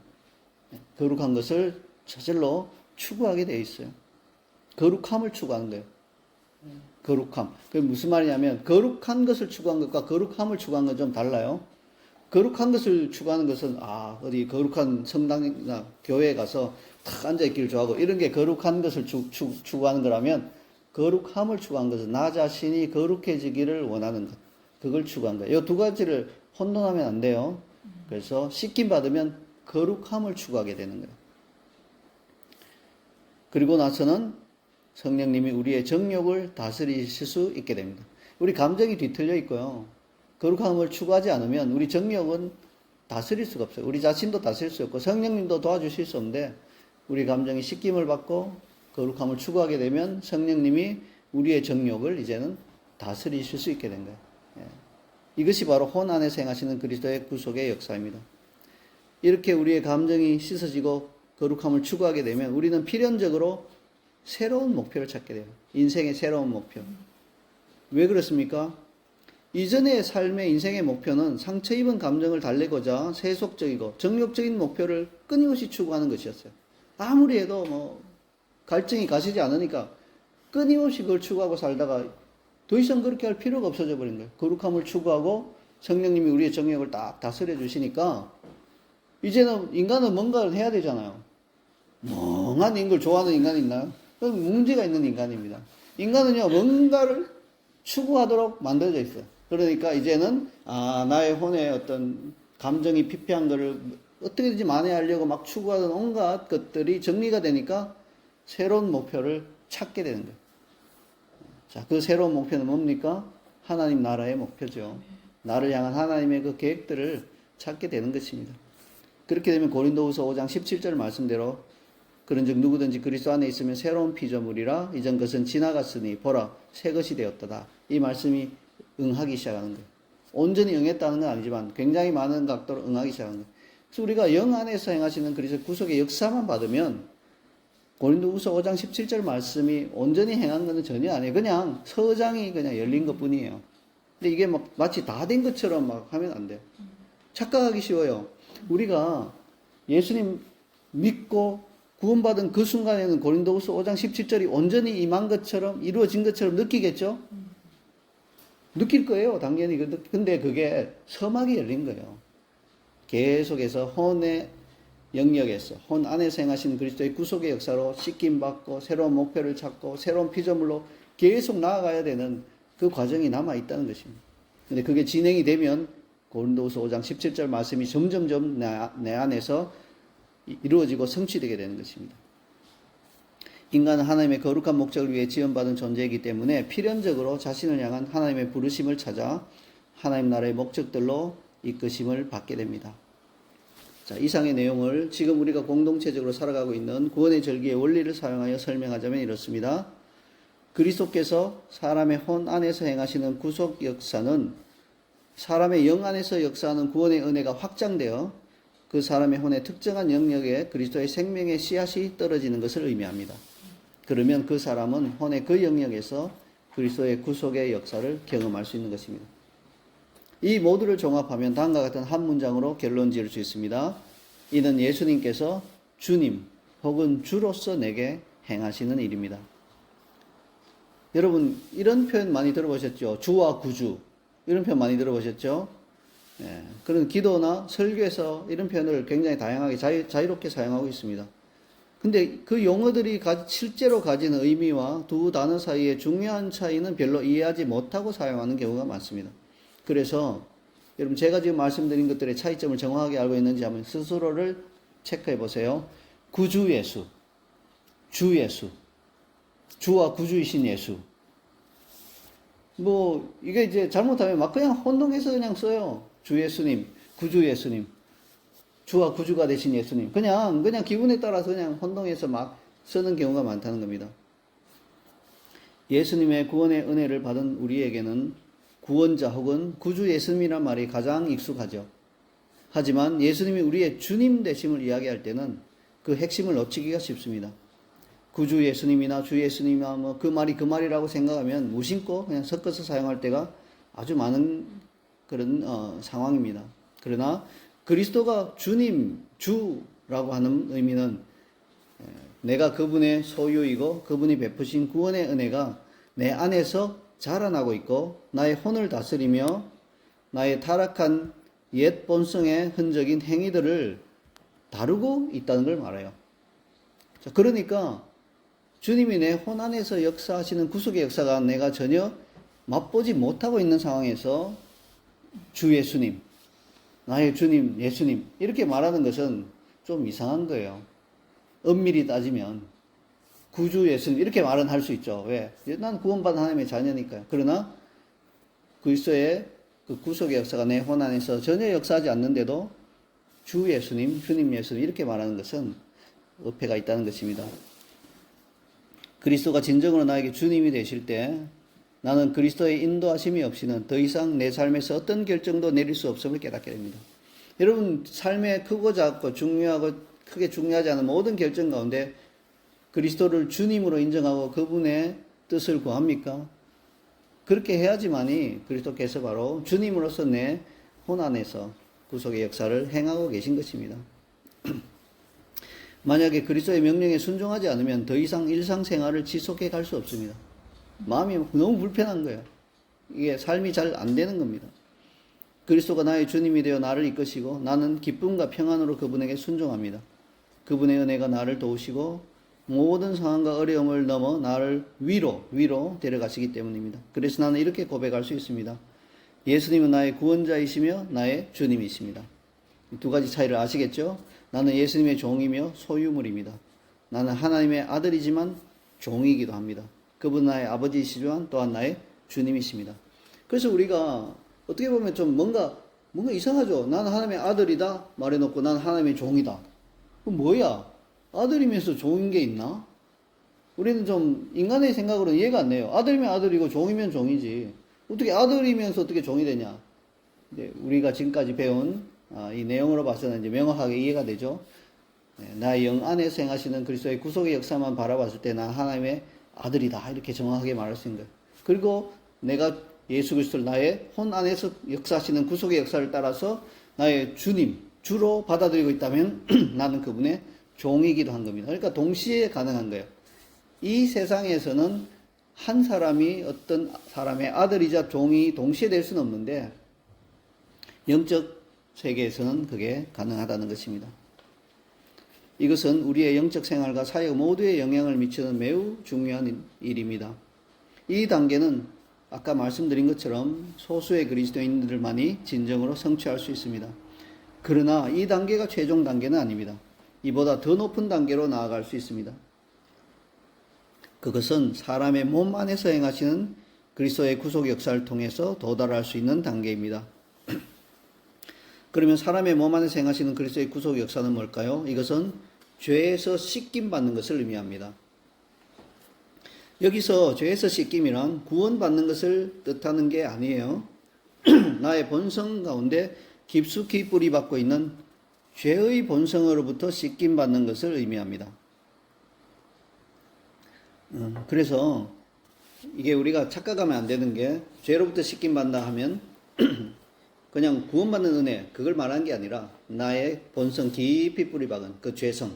A: 거룩한 것을 저절로 추구하게 되어 있어요. 거룩함을 추구하는 거예요. 거룩함. 그게 무슨 말이냐면 거룩한 것을 추구한 것과 거룩함을 추구한 건 좀 달라요. 거룩한 것을 추구하는 것은 어디 거룩한 성당이나 교회에 가서 탁 앉아있기를 좋아하고 이런 게 거룩한 것을 추구하는 거라면, 거룩함을 추구한 것은 나 자신이 거룩해지기를 원하는 것, 그걸 추구한 거예요. 이 두 가지를 혼돈하면 안 돼요. 그래서 씻김 받으면 거룩함을 추구하게 되는 거예요. 그리고 나서는 성령님이 우리의 정욕을 다스리실 수 있게 됩니다. 우리 감정이 뒤틀려 있고요. 거룩함을 추구하지 않으면 우리 정욕은 다스릴 수가 없어요. 우리 자신도 다스릴 수 없고 성령님도 도와주실 수 없는데, 우리 감정이 씻김을 받고 거룩함을 추구하게 되면 성령님이 우리의 정욕을 이제는 다스리실 수 있게 된 거예요. 이것이 바로 혼 안에서 행하시는 그리스도의 구속의 역사입니다. 이렇게 우리의 감정이 씻어지고 거룩함을 추구하게 되면 우리는 필연적으로 새로운 목표를 찾게 돼요. 인생의 새로운 목표. 왜 그렇습니까? 이전의 삶의 인생의 목표는 상처 입은 감정을 달래고자 세속적이고 정욕적인 목표를 끊임없이 추구하는 것이었어요. 아무리 해도 갈증이 가시지 않으니까 끊임없이 그걸 추구하고 살다가 더 이상 그렇게 할 필요가 없어져 버린 거예요. 거룩함을 추구하고 성령님이 우리의 정욕을 딱 다스려 주시니까 이제는 인간은 뭔가를 해야 되잖아요. 멍한 인걸 좋아하는 인간이 있나요? 그건 문제가 있는 인간입니다. 인간은요, 뭔가를 추구하도록 만들어져 있어요. 그러니까 이제는 나의 혼의 어떤 감정이 피폐한 거를 어떻게든지 만회하려고 막 추구하던 온갖 것들이 정리가 되니까 새로운 목표를 찾게 되는 거예요. 자, 그 새로운 목표는 뭡니까? 하나님 나라의 목표죠. 나를 향한 하나님의 그 계획들을 찾게 되는 것입니다. 그렇게 되면 고린도후서 5장 17절 말씀대로 그런즉 누구든지 그리스도 안에 있으면 새로운 피조물이라 이전 것은 지나갔으니 보라 새 것이 되었도다. 이 말씀이 응하기 시작하는 거예요. 온전히 응했다는 건 아니지만 굉장히 많은 각도로 응하기 시작하는 거예요. 그래서 우리가 영 안에서 행하시는 그리스도 구속의 역사만 받으면 고린도후서 5장 17절 말씀이 온전히 행한 것은 전혀 아니에요. 그냥 서장이 그냥 열린 것 뿐이에요. 근데 이게 마치 다 된 것처럼 막 하면 안 돼요. 착각하기 쉬워요. 우리가 예수님 믿고 구원받은 그 순간에는 고린도후서 5장 17절이 온전히 임한 것처럼 이루어진 것처럼 느끼겠죠? 느낄 거예요, 당연히. 근데 그게 서막이 열린 거예요. 계속해서 혼의 영역에서, 혼 안에서 행하신 그리스도의 구속의 역사로 씻김받고 새로운 목표를 찾고 새로운 피조물로 계속 나아가야 되는 그 과정이 남아있다는 것입니다. 근데 그게 진행이 되면 고린도후서 5장 17절 말씀이 점점점 내 안에서 이루어지고 성취되게 되는 것입니다. 인간은 하나님의 거룩한 목적을 위해 지원받은 존재이기 때문에 필연적으로 자신을 향한 하나님의 부르심을 찾아 하나님 나라의 목적들로 이끄심을 받게 됩니다. 자, 이상의 내용을 지금 우리가 공동체적으로 살아가고 있는 구원의 절기의 원리를 사용하여 설명하자면 이렇습니다. 그리스도께서 사람의 혼 안에서 행하시는 구속 역사는 사람의 영 안에서 역사하는 구원의 은혜가 확장되어 그 사람의 혼의 특정한 영역에 그리스도의 생명의 씨앗이 떨어지는 것을 의미합니다. 그러면 그 사람은 혼의 그 영역에서 그리스도의 구속의 역사를 경험할 수 있는 것입니다. 이 모두를 종합하면 다음과 같은 한 문장으로 결론 지을 수 있습니다. 이는 예수님께서 주님 혹은 주로서 내게 행하시는 일입니다. 여러분 이런 표현 많이 들어보셨죠? 주와 구주 이런 표현 많이 들어보셨죠? 그런 기도나 설교에서 이런 표현을 굉장히 다양하게 자유롭게 사용하고 있습니다. 근데 그 용어들이 실제로 가진 의미와 두 단어 사이의 중요한 차이는 별로 이해하지 못하고 사용하는 경우가 많습니다. 그래서 여러분 제가 지금 말씀드린 것들의 차이점을 정확하게 알고 있는지 한번 스스로를 체크해 보세요. 구주 예수, 주 예수, 주와 구주이신 예수. 이게 이제 잘못하면 막 그냥 혼동해서 그냥 써요. 주 예수님, 구주 예수님, 주와 구주가 되신 예수님. 그냥 기분에 따라서 그냥 혼동해서 막 쓰는 경우가 많다는 겁니다. 예수님의 구원의 은혜를 받은 우리에게는 구원자 혹은 구주 예수님이란 말이 가장 익숙하죠. 하지만 예수님이 우리의 주님 되심을 이야기할 때는 그 핵심을 놓치기가 쉽습니다. 구주 예수님이나 주 예수님이나 그 말이라고 생각하면 무심코 그냥 섞어서 사용할 때가 아주 많은 그런 상황입니다. 그러나 그리스도가 주님, 주라고 하는 의미는 내가 그분의 소유이고 그분이 베푸신 구원의 은혜가 내 안에서 자라나고 있고 나의 혼을 다스리며 나의 타락한 옛 본성의 흔적인 행위들을 다루고 있다는 걸 말해요. 자, 그러니까 주님이 내 혼 안에서 역사하시는 구속의 역사가 내가 전혀 맛보지 못하고 있는 상황에서 주 예수님, 나의 주님, 예수님 이렇게 말하는 것은 좀 이상한 거예요. 엄밀히 따지면 구주 예수님 이렇게 말은 할 수 있죠. 왜? 난 구원받은 하나님의 자녀니까요. 그러나 그리스도의 그 구속의 역사가 내 혼 안에서 전혀 역사하지 않는데도 주 예수님, 주님 예수님 이렇게 말하는 것은 어폐가 있다는 것입니다. 그리스도가 진정으로 나에게 주님이 되실 때 나는 그리스도의 인도하심이 없이는 더 이상 내 삶에서 어떤 결정도 내릴 수 없음을 깨닫게 됩니다. 여러분 삶에 크고 작고 중요하고 크게 중요하지 않은 모든 결정 가운데 그리스도를 주님으로 인정하고 그분의 뜻을 구합니까? 그렇게 해야지만이 그리스도께서 바로 주님으로서 내 혼 안에서 구속의 역사를 행하고 계신 것입니다. 만약에 그리스도의 명령에 순종하지 않으면 더 이상 일상생활을 지속해 갈 수 없습니다. 마음이 너무 불편한 거예요. 이게 삶이 잘 안 되는 겁니다. 그리스도가 나의 주님이 되어 나를 이끄시고 나는 기쁨과 평안으로 그분에게 순종합니다. 그분의 은혜가 나를 도우시고 모든 상황과 어려움을 넘어 나를 위로 데려가시기 때문입니다. 그래서 나는 이렇게 고백할 수 있습니다. 예수님은 나의 구원자이시며 나의 주님이십니다. 두 가지 차이를 아시겠죠? 나는 예수님의 종이며 소유물입니다. 나는 하나님의 아들이지만 종이기도 합니다. 그분은 나의 아버지이시지만 또한 나의 주님이십니다. 그래서 우리가 어떻게 보면 좀 뭔가 이상하죠. 나는 하나님의 아들이다 말해놓고 나는 하나님의 종이다. 그럼 뭐야? 아들이면서 종인 게 있나? 우리는 좀 인간의 생각으로는 이해가 안 돼요. 아들이면 아들이고 종이면 종이지. 어떻게 아들이면서 어떻게 종이 되냐? 이제 우리가 지금까지 배운 이 내용으로 봐서는 이제 명확하게 이해가 되죠. 나의 영 안에서 행하시는 그리스도의 구속의 역사만 바라봤을 때 나 하나님의 아들이다 이렇게 정확하게 말할 수 있는 거예요. 그리고 내가 예수 그리스도를 나의 혼 안에서 역사하시는 구속의 역사를 따라서 나의 주님, 주로 받아들이고 있다면 나는 그분의 종이기도 한 겁니다. 그러니까 동시에 가능한 거예요. 이 세상에서는 한 사람이 어떤 사람의 아들이자 종이 동시에 될 수는 없는데 영적 세계에서는 그게 가능하다는 것입니다. 이것은 우리의 영적 생활과 사역 모두에 영향을 미치는 매우 중요한 일입니다. 이 단계는 아까 말씀드린 것처럼 소수의 그리스도인들만이 진정으로 성취할 수 있습니다. 그러나 이 단계가 최종 단계는 아닙니다. 이보다 더 높은 단계로 나아갈 수 있습니다. 그것은 사람의 몸 안에서 행하시는 그리스도의 구속 역사를 통해서 도달할 수 있는 단계입니다. 그러면 사람의 몸 안에서 행하시는 그리스도의 구속 역사는 뭘까요? 이것은 죄에서 씻김 받는 것을 의미합니다. 여기서 죄에서 씻김이란 구원받는 것을 뜻하는 게 아니에요. 나의 본성 가운데 깊숙이 뿌리박고 있는 죄의 본성으로부터 씻김 받는 것을 의미합니다. 그래서 이게 우리가 착각하면 안 되는 게 죄로부터 씻김 받는다 하면 그냥 구원받는 은혜 그걸 말하는 게 아니라 나의 본성 깊이 뿌리박은 그 죄성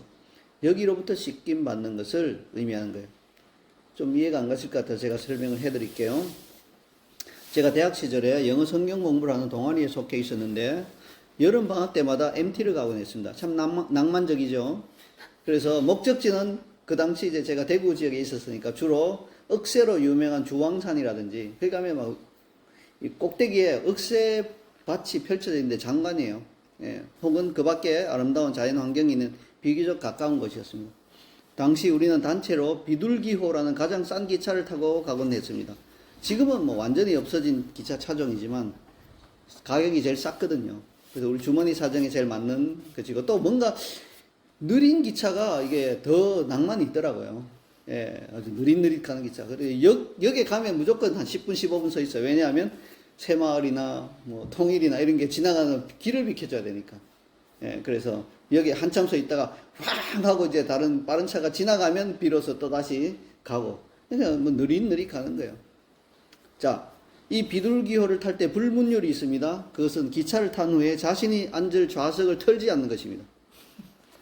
A: 여기로부터 씻김 받는 것을 의미하는 거예요. 좀 이해가 안 가실 것 같아서 제가 설명을 해드릴게요. 제가 대학 시절에 영어 성경 공부를 하는 동아리에 속해 있었는데 여름 방학 때마다 MT를 가곤 했습니다. 참 낭만적이죠. 그래서 목적지는 그 당시 이제 제가 대구 지역에 있었으니까 주로 억새로 유명한 주왕산이라든지 거기 가면 막 이 꼭대기에 억새 밭이 펼쳐져 있는데 장관이에요. 예, 혹은 그 밖에 아름다운 자연 환경이 있는 비교적 가까운 곳이었습니다. 당시 우리는 단체로 비둘기호라는 가장 싼 기차를 타고 가곤 했습니다. 지금은 뭐 완전히 없어진 기차 차종이지만 가격이 제일 쌌거든요. 그래서 우리 주머니 사정에 제일 맞는 그치고 또 뭔가 느린 기차가 이게 더 낭만이 있더라고요. 예, 아주 느릿느릿 가는 기차. 그리고 역에 가면 무조건 한 10분, 15분 서 있어요. 왜냐하면 새마을이나 뭐 통일이나 이런 게 지나가는 길을 비켜줘야 되니까. 예, 그래서 여기 한참 서 있다가 황 하고 이제 다른 빠른 차가 지나가면 비로소 또 다시 가고. 그냥 뭐 느릿느릿 가는 거예요. 자, 이 비둘기호를 탈 때 불문율이 있습니다. 그것은 기차를 탄 후에 자신이 앉을 좌석을 털지 않는 것입니다.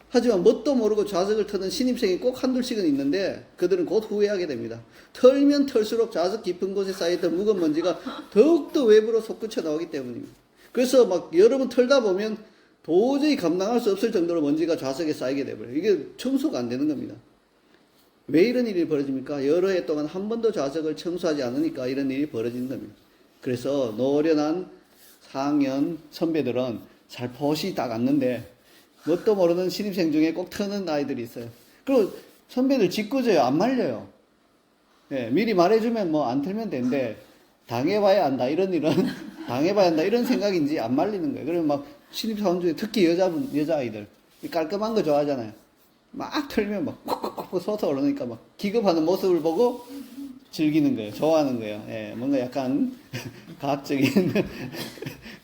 A: 하지만 뭣도 모르고 좌석을 터는 신입생이 꼭 한둘씩은 있는데 그들은 곧 후회하게 됩니다. 털면 털수록 좌석 깊은 곳에 쌓여있던 묵은 먼지가 더욱더 외부로 솟구쳐 나오기 때문입니다. 그래서 막 여러 번 털다 보면 도저히 감당할 수 없을 정도로 먼지가 좌석에 쌓이게 되버려요. 이게 청소가 안 되는 겁니다. 왜 이런 일이 벌어집니까? 여러 해 동안 한 번도 좌석을 청소하지 않으니까 이런 일이 벌어지는 겁니다. 그래서 노련한 4학년 선배들은 살포시 딱 앉는데 뭣도 모르는 신입생 중에 꼭 터는 아이들이 있어요. 그리고 선배들 짓궂어요. 안 말려요. 예, 미리 말해주면 뭐 안 틀면 되는데 당해봐야 한다. 이런 일은 당해봐야 한다. 이런 생각인지 안 말리는 거예요. 그러면 막 신입사원 중에 특히 여자아이들 깔끔한 거 좋아하잖아요. 막 틀면 막 콕콕콕 솟아오르니까 막 기겁하는 모습을 보고 즐기는 거예요. 좋아하는 거예요. 예, 뭔가 약간 과학적인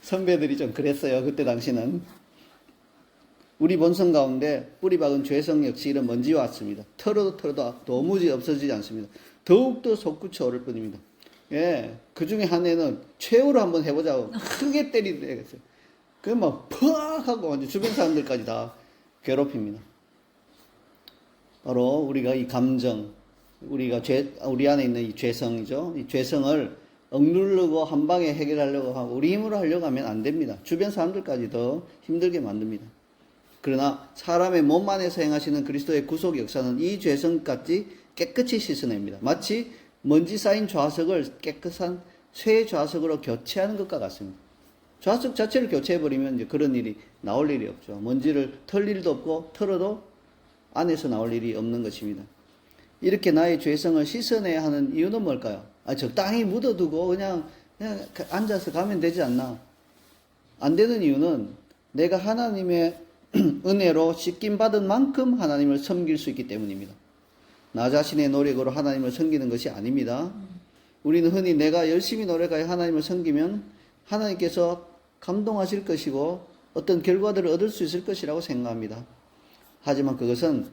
A: 선배들이 좀 그랬어요. 그때 당시는. 우리 본성 가운데 뿌리 박은 죄성 역시 이런 먼지와 같습니다. 털어도 도무지 없어지지 않습니다. 더욱더 솟구쳐 오를 뿐입니다. 예, 그 중에 한 애는 최후로 한번 해보자고 크게 때리더랬어요. 그럼 막 팍 하고 완전 주변 사람들까지 다 괴롭힙니다. 바로 우리가 이 감정, 우리 안에 있는 이 죄성이죠. 이 죄성을 억누르고 한 방에 해결하려고 하고 우리 힘으로 하려고 하면 안 됩니다. 주변 사람들까지 더 힘들게 만듭니다. 그러나 사람의 몸 안에서 행하시는 그리스도의 구속 역사는 이 죄성까지 깨끗이 씻어냅니다. 마치 먼지 쌓인 좌석을 깨끗한 새 좌석으로 교체하는 것과 같습니다. 좌석 자체를 교체해버리면 이제 그런 일이 나올 일이 없죠. 먼지를 털 일도 없고 털어도 안에서 나올 일이 없는 것입니다. 이렇게 나의 죄성을 씻어내야 하는 이유는 뭘까요? 적당히 묻어두고 그냥 앉아서 가면 되지 않나? 안 되는 이유는 내가 하나님의 은혜로 씻김 받은 만큼 하나님을 섬길 수 있기 때문입니다. 나 자신의 노력으로 하나님을 섬기는 것이 아닙니다. 우리는 흔히 내가 열심히 노력하여 하나님을 섬기면 하나님께서 감동하실 것이고 어떤 결과들을 얻을 수 있을 것이라고 생각합니다. 하지만 그것은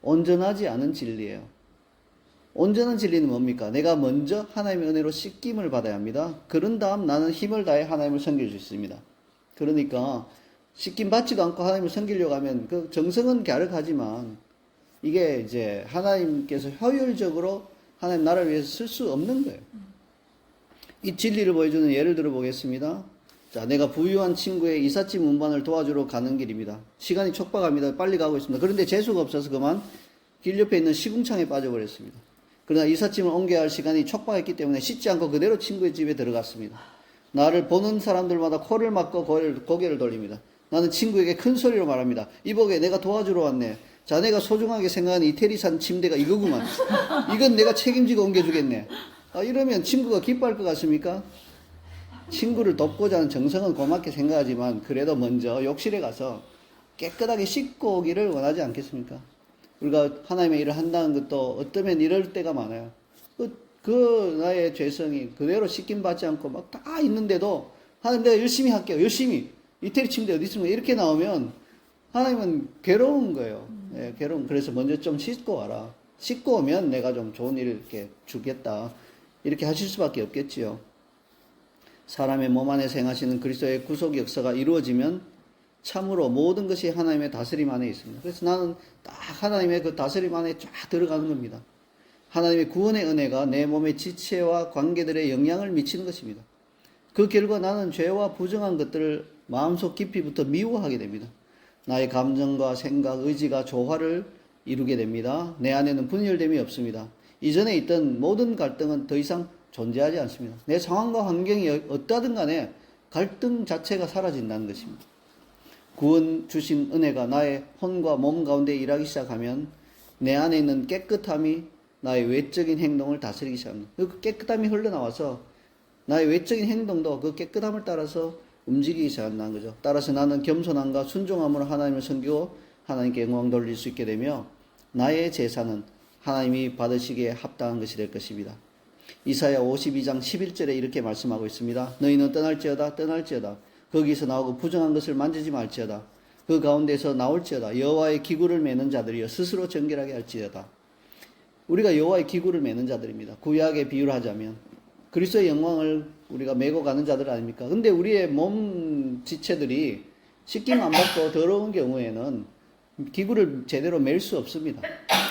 A: 온전하지 않은 진리예요. 온전한 진리는 뭡니까? 내가 먼저 하나님의 은혜로 씻김을 받아야 합니다. 그런 다음 나는 힘을 다해 하나님을 섬길 수 있습니다. 그러니까 씻김 받지도 않고 하나님을 섬기려고 하면 그 정성은 갸륵하지만 이게 이제 하나님께서 효율적으로 하나님 나라를 위해서 쓸 수 없는 거예요. 이 진리를 보여주는 예를 들어 보겠습니다. 자, 내가 부유한 친구의 이삿짐 운반을 도와주러 가는 길입니다. 시간이 촉박합니다. 빨리 가고 있습니다. 그런데 재수가 없어서 그만 길 옆에 있는 시궁창에 빠져버렸습니다. 그러나 이삿짐을 옮겨야 할 시간이 촉박했기 때문에 씻지 않고 그대로 친구의 집에 들어갔습니다. 나를 보는 사람들마다 코를 막고 고개를 돌립니다. 나는 친구에게 큰 소리로 말합니다. 이보게, 내가 도와주러 왔네. 자네가 소중하게 생각하는 이태리산 침대가 이거구만. 이건 내가 책임지고 옮겨주겠네. 이러면 친구가 기뻐할 것 같습니까? 친구를 돕고자 하는 정성은 고맙게 생각하지만 그래도 먼저 욕실에 가서 깨끗하게 씻고 오기를 원하지 않겠습니까? 우리가 하나님의 일을 한다는 것도 어쩌면 이럴 때가 많아요. 그 나의 죄성이 그대로 씻김 받지 않고 막 다 있는데도 하나님 내가 열심히 할게요. 열심히. 이태리 침대 어디 있습니까? 이렇게 나오면 하나님은 괴로운 거예요. 예, 괴로운. 그래서 먼저 좀 씻고 와라. 씻고 오면 내가 좀 좋은 일을 이렇게 주겠다. 이렇게 하실 수밖에 없겠지요. 사람의 몸 안에서 행하시는 그리스도의 구속 역사가 이루어지면 참으로 모든 것이 하나님의 다스림 안에 있습니다. 그래서 나는 딱 하나님의 그 다스림 안에 쫙 들어가는 겁니다. 하나님의 구원의 은혜가 내 몸의 지체와 관계들에 영향을 미치는 것입니다. 그 결과 나는 죄와 부정한 것들을 마음속 깊이부터 미워하게 됩니다. 나의 감정과 생각, 의지가 조화를 이루게 됩니다. 내 안에는 분열됨이 없습니다. 이전에 있던 모든 갈등은 더 이상 존재하지 않습니다. 내 상황과 환경이 어떠하든 간에 갈등 자체가 사라진다는 것입니다. 구원 주신 은혜가 나의 혼과 몸 가운데 일하기 시작하면 내 안에 있는 깨끗함이 나의 외적인 행동을 다스리기 시작합니다. 그 깨끗함이 흘러나와서 나의 외적인 행동도 그 깨끗함을 따라서 움직이기 시작한다는 거죠. 따라서 나는 겸손함과 순종함으로 하나님을 섬기고 하나님께 영광 돌릴 수 있게 되며 나의 제사는 하나님이 받으시기에 합당한 것이 될 것입니다. 이사야 52장 11절에 이렇게 말씀하고 있습니다. 너희는 떠날지어다 거기서 나오고 부정한 것을 만지지 말지어다. 그 가운데서 나올지어다. 여호와의 기구를 매는 자들이여 스스로 정결하게 할지어다. 우리가 여호와의 기구를 매는 자들입니다. 구약의 비유를 하자면 그리스도의 영광을 우리가 메고 가는 자들 아닙니까? 근데 우리의 몸 지체들이 씻김 안 받고 더러운 경우에는 기구를 제대로 맬 수 없습니다.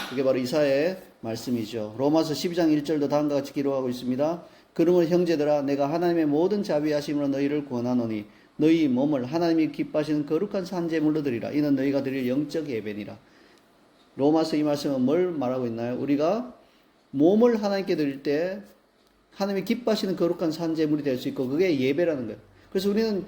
A: 그게 바로 이사야의 말씀이죠. 로마서 12장 1절도 다음과 같이 기록하고 있습니다. 그러므로 형제들아 내가 하나님의 모든 자비하심으로 너희를 구원하노니 너희 몸을 하나님이 기뻐하시는 거룩한 산제물로 드리라. 이는 너희가 드릴 영적 예배니라. 로마서 이 말씀은 뭘 말하고 있나요? 우리가 몸을 하나님께 드릴 때 하나님이 기뻐하시는 거룩한 산제물이 될 수 있고 그게 예배라는 거예요. 그래서 우리는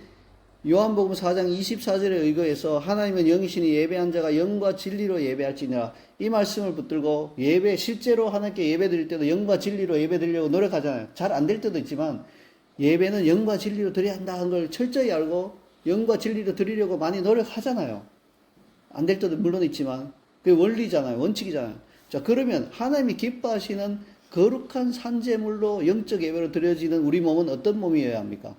A: 요한복음 4장 24절에 의거해서 하나님은 영이시니 예배한 자가 영과 진리로 예배할지니라. 이 말씀을 붙들고 예배, 실제로 하나님께 예배 드릴 때도 영과 진리로 예배 드리려고 노력하잖아요. 잘 안 될 때도 있지만 예배는 영과 진리로 드려야 한다는 걸 철저히 알고 영과 진리로 드리려고 많이 노력하잖아요. 안 될 때도 물론 있지만 그게 원리잖아요. 원칙이잖아요. 자, 그러면 하나님이 기뻐하시는 거룩한 산제물로 영적 예배로 드려지는 우리 몸은 어떤 몸이어야 합니까?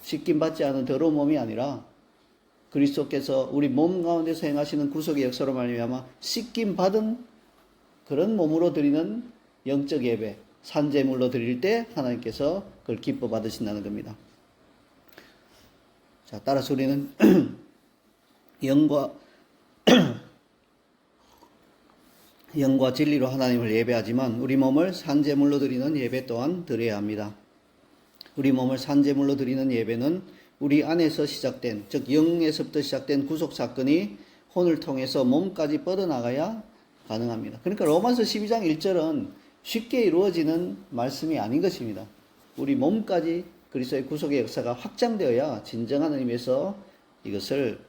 A: 씻김 받지 않은 더러운 몸이 아니라 그리스도께서 우리 몸 가운데서 행하시는 구속의 역사로 말미암아 씻김 받은 그런 몸으로 드리는 영적 예배, 산제물로 드릴 때 하나님께서 그걸 기뻐 받으신다는 겁니다. 자, 따라서 우리는 영과 진리로 하나님을 예배하지만 우리 몸을 산제물로 드리는 예배 또한 드려야 합니다. 우리 몸을 산제물로 드리는 예배는 우리 안에서 시작된, 즉 영에서부터 시작된 구속 사건이 혼을 통해서 몸까지 뻗어나가야 가능합니다. 그러니까 로마서 12장 1절은 쉽게 이루어지는 말씀이 아닌 것입니다. 우리 몸까지 그리스도의 구속의 역사가 확장되어야 진정한 의미에서 이것을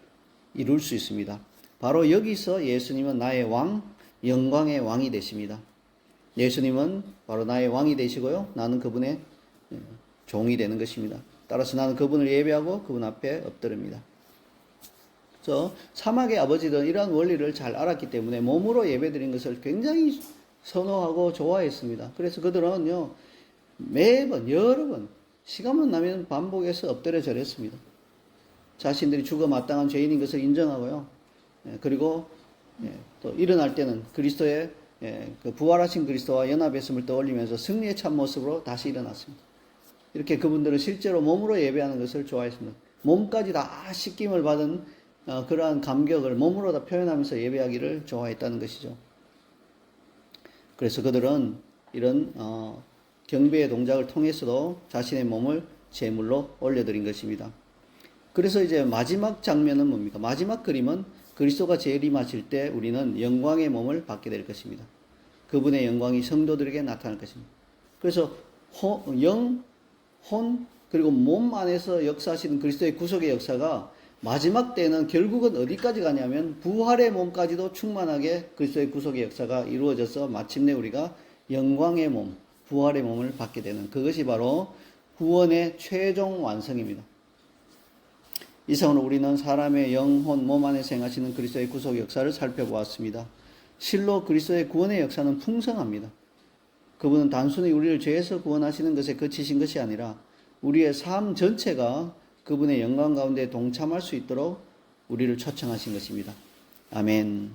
A: 이룰 수 있습니다. 바로 여기서 예수님은 나의 왕, 영광의 왕이 되십니다. 예수님은 바로 나의 왕이 되시고요. 나는 그분의 종이 되는 것입니다. 따라서 나는 그분을 예배하고 그분 앞에 엎드립니다. 그래서 사막의 아버지들은 이러한 원리를 잘 알았기 때문에 몸으로 예배드린 것을 굉장히 선호하고 좋아했습니다. 그래서 그들은요, 매번 여러 번 시간만 나면 반복해서 엎드려 절했습니다. 자신들이 죽어 마땅한 죄인인 것을 인정하고요. 그리고 또 일어날 때는 그리스도의 그 부활하신 그리스도와 연합했음을 떠올리면서 승리의 참 모습으로 다시 일어났습니다. 이렇게 그분들은 실제로 몸으로 예배하는 것을 좋아했습니다. 몸까지 다 씻김을 받은 그러한 감격을 몸으로 다 표현하면서 예배하기를 좋아했다는 것이죠. 그래서 그들은 이런 경배의 동작을 통해서도 자신의 몸을 제물로 올려드린 것입니다. 그래서 이제 마지막 장면은 뭡니까? 마지막 그림은 그리스도가 재림하실 때 우리는 영광의 몸을 받게 될 것입니다. 그분의 영광이 성도들에게 나타날 것입니다. 그래서 영, 혼, 그리고 몸 안에서 역사하시는 그리스도의 구속의 역사가 마지막 때는 결국은 어디까지 가냐면 부활의 몸까지도 충만하게 그리스도의 구속의 역사가 이루어져서 마침내 우리가 영광의 몸, 부활의 몸을 받게 되는 그것이 바로 구원의 최종 완성입니다. 이상으로 우리는 사람의 영혼, 몸 안에서 행하시는 그리스도의 구속 역사를 살펴보았습니다. 실로 그리스도의 구원의 역사는 풍성합니다. 그분은 단순히 우리를 죄에서 구원하시는 것에 그치신 것이 아니라 우리의 삶 전체가 그분의 영광 가운데 동참할 수 있도록 우리를 초청하신 것입니다. 아멘.